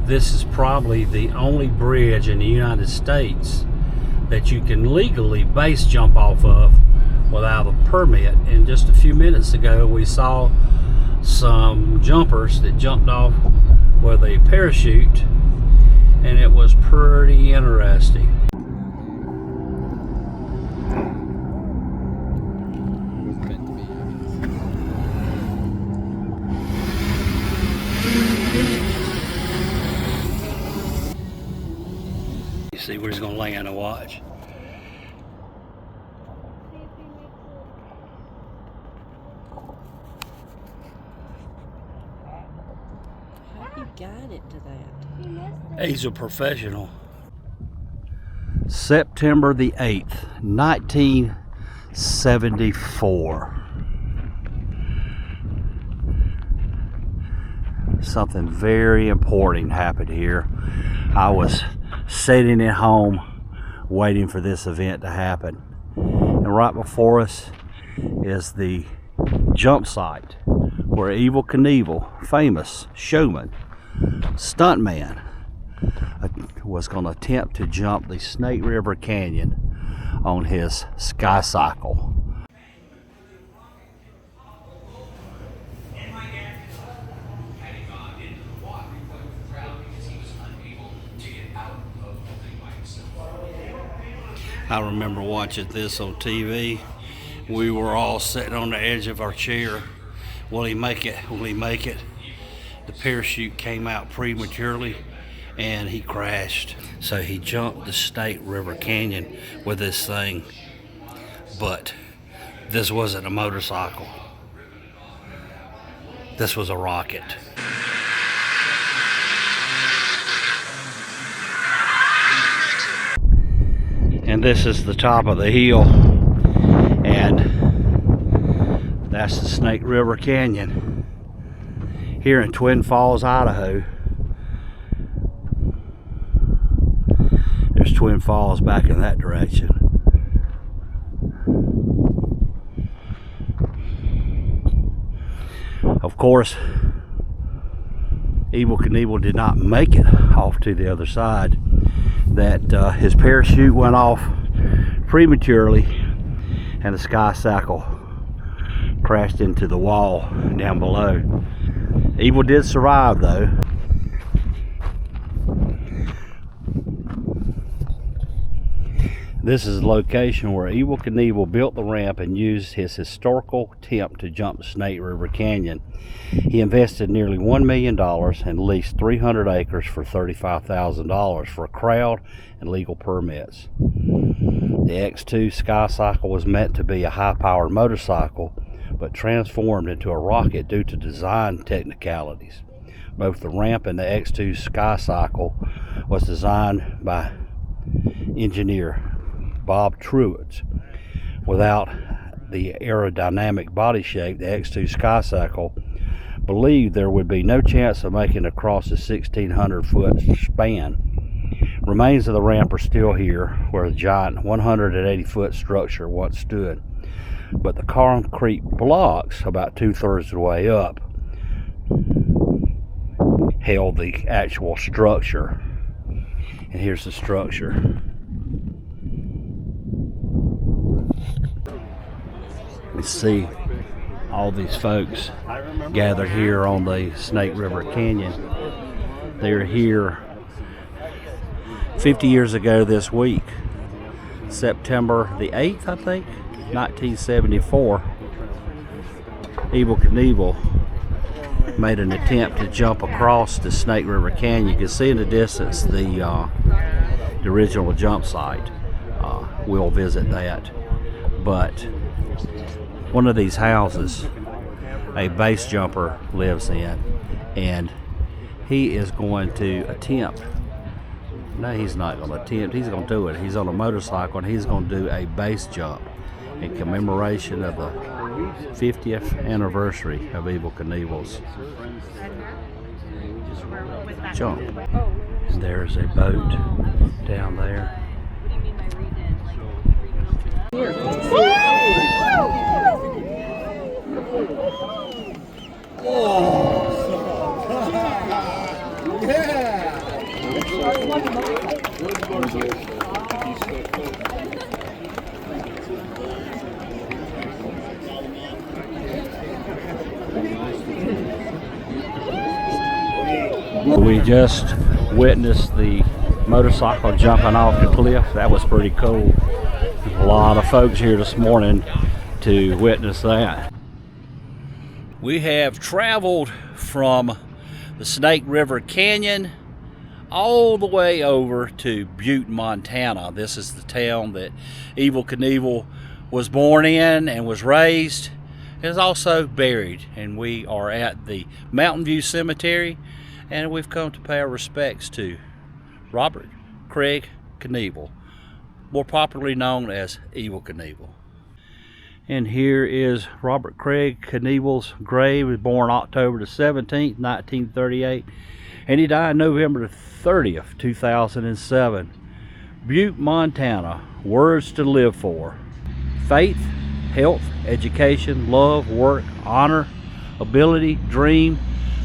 this is probably the only bridge in the United States that you can legally base jump off of without a permit. And just a few minutes ago we saw some jumpers that jumped off with a parachute, and it was pretty interesting. You see where he's going to land and watch. Got it to that. He's a professional. September the 8th, 1974. Something very important happened here. I was sitting at home waiting for this event to happen. And right before us is the jump site where Evel Knievel, famous showman, stuntman, was going to attempt to jump the Snake River Canyon on his sky cycle. I remember watching this on TV. We were all sitting on the edge of our chair. Will he make it? Will he make it? The parachute came out prematurely and he crashed. So he jumped the Snake River Canyon with this thing. But this wasn't a motorcycle. This was a rocket. And this is the top of the hill. And that's the Snake River Canyon here in Twin Falls, Idaho. There's Twin Falls back in that direction. Of course, Evel Knievel did not make it off to the other side. That his parachute went off prematurely and the sky cycle crashed into the wall down below. Evel did survive though. This is the location where Evel Knievel built the ramp and used his historical attempt to jump the Snake River Canyon. He invested nearly $1 million and leased 300 acres for $35,000 for a crowd and legal permits. The X2 Sky Cycle was meant to be a high-powered motorcycle, but transformed into a rocket due to design technicalities. Both the ramp and the X2 Sky Cycle was designed by engineer Bob Truitt. Without the aerodynamic body shape, the X2 Sky Cycle believed there would be no chance of making it across the 1,600-foot span. Remains of the ramp are still here, where the giant 180-foot structure once stood. But the concrete blocks, about 2/3 of the way up, held the actual structure. And here's the structure. You see all these folks gathered here on the Snake River Canyon. They're here 50 years ago this week, September the 8th, I think, 1974. Evel Knievel made an attempt to jump across the Snake River Canyon. You can see in the distance the original jump site. We'll visit that. But one of these houses a base jumper lives in, and he is going to attempt. No, he's not going to attempt. He's going to do it. He's on a motorcycle, and he's going to do a base jump in commemoration of the 50th anniversary of Evel Knievel's jump. And there's a boat down there. Oh! Yeah! We just witnessed the motorcycle jumping off the cliff. That was pretty cool. A lot of folks here this morning to witness that. We have traveled from the Snake River Canyon all the way over to Butte, Montana. This is the town that Evel Knievel was born in and was raised, and is also buried. And we are at the Mountain View Cemetery, and we've come to pay our respects to Robert Craig Knievel, more popularly known as Evel Knievel. And here is Robert Craig Knievel's grave. He was born October the 17th, 1938, and he died November the 30th, 2007. Butte, Montana. Words to live for: faith, health, education, love, work, honor, ability, dream,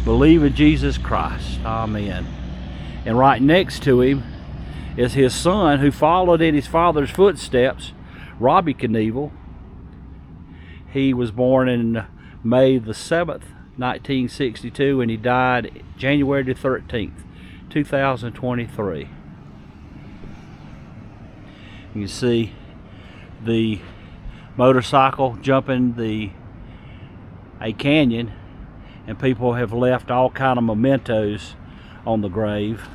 believe in Jesus Christ. Amen. And right next to him is his son, who followed in his father's footsteps, Robbie Knievel. He was born in May the 7th, 1962, and he died January the 13th, 2023. You can see the motorcycle jumping a canyon, and people have left all kind of mementos on the grave,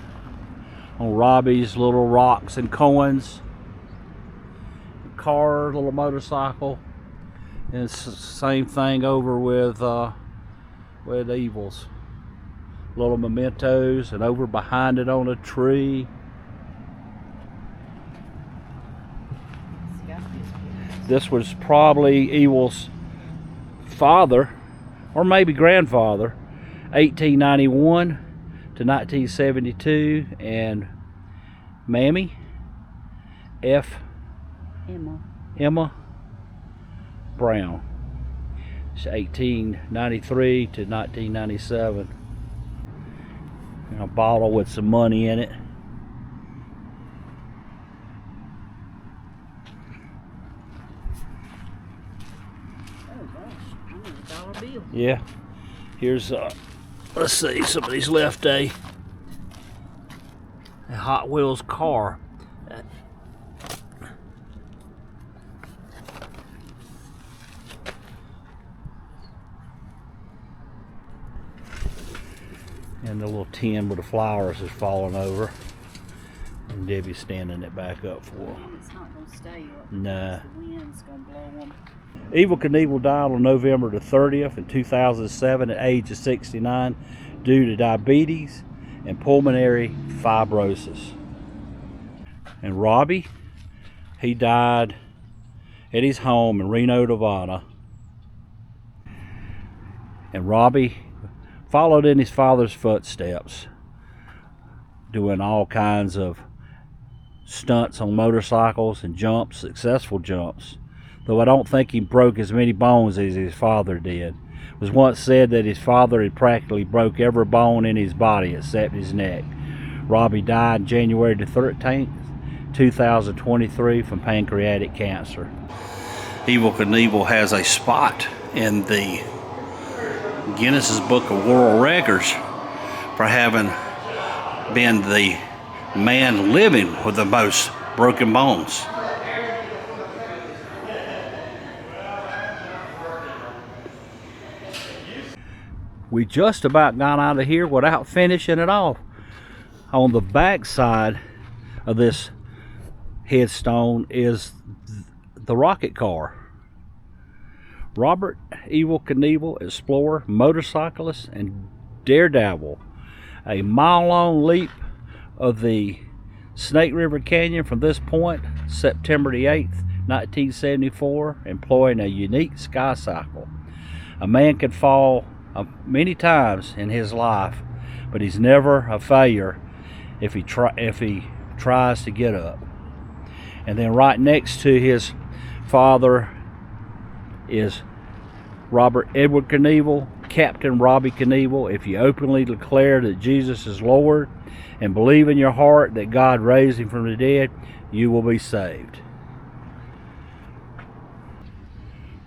on Robbie's, little rocks and coins, car, little motorcycle. And it's the same thing over with Evel's, little mementos, and over behind it on a tree. This was probably Evel's father, or maybe grandfather, 1891 to 1972, and Mammy Emma Brown. It's 1893 to 1997. And a bottle with some money in it. $1 bill. Yeah. Here's let's see, somebody's left a Hot Wheels car. And the little tin with the flowers is falling over, and Debbie's standing it back up for them. It's not going to stay up. Nah. The wind's going to blow them. Evel Knievel died on November the 30th in 2007 at the age of 69 due to diabetes and pulmonary fibrosis. And Robbie, he died at his home in Reno, Nevada. And Robbie followed in his father's footsteps, doing all kinds of stunts on motorcycles and jumps, successful jumps, though I don't think he broke as many bones as his father did. It was once said that his father had practically broke every bone in his body except his neck. Robbie died January the 13th, 2023 from pancreatic cancer. Evel Knievel has a spot in the Guinness's Book of World Records for having been the man living with the most broken bones. We just about got out of here without finishing it off. On the back side of this headstone is the rocket car. Robert Evel Knievel, explorer, motorcyclist, and daredevil. A mile-long leap of the Snake River Canyon from this point, September the 8th, 1974, employing a unique sky cycle. A man can fall many times in his life, but he's never a failure if he tries to get up. And then right next to his father is Robert Edward Knievel, Captain Robbie Knievel, if you openly declare that Jesus is Lord and believe in your heart that God raised him from the dead, you will be saved.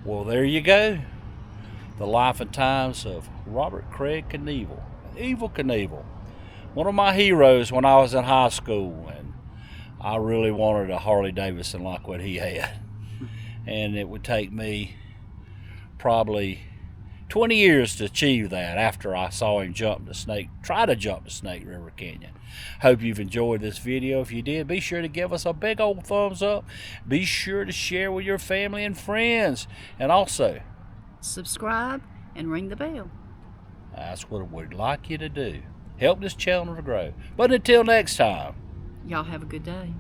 Well, there you go. The life and times of Robert Craig Knievel, Evel Knievel. One of my heroes when I was in high school, and I really wanted a Harley Davidson like what he had. And it would take me probably 20 years to achieve that after I saw him try to jump the Snake River Canyon. Hope you've enjoyed this video. If you did, be sure to give us a big old thumbs up. Be sure to share with your family and friends. And also, subscribe and ring the bell. That's what we'd like you to do. Help this channel to grow. But until next time, Y'all have a good day.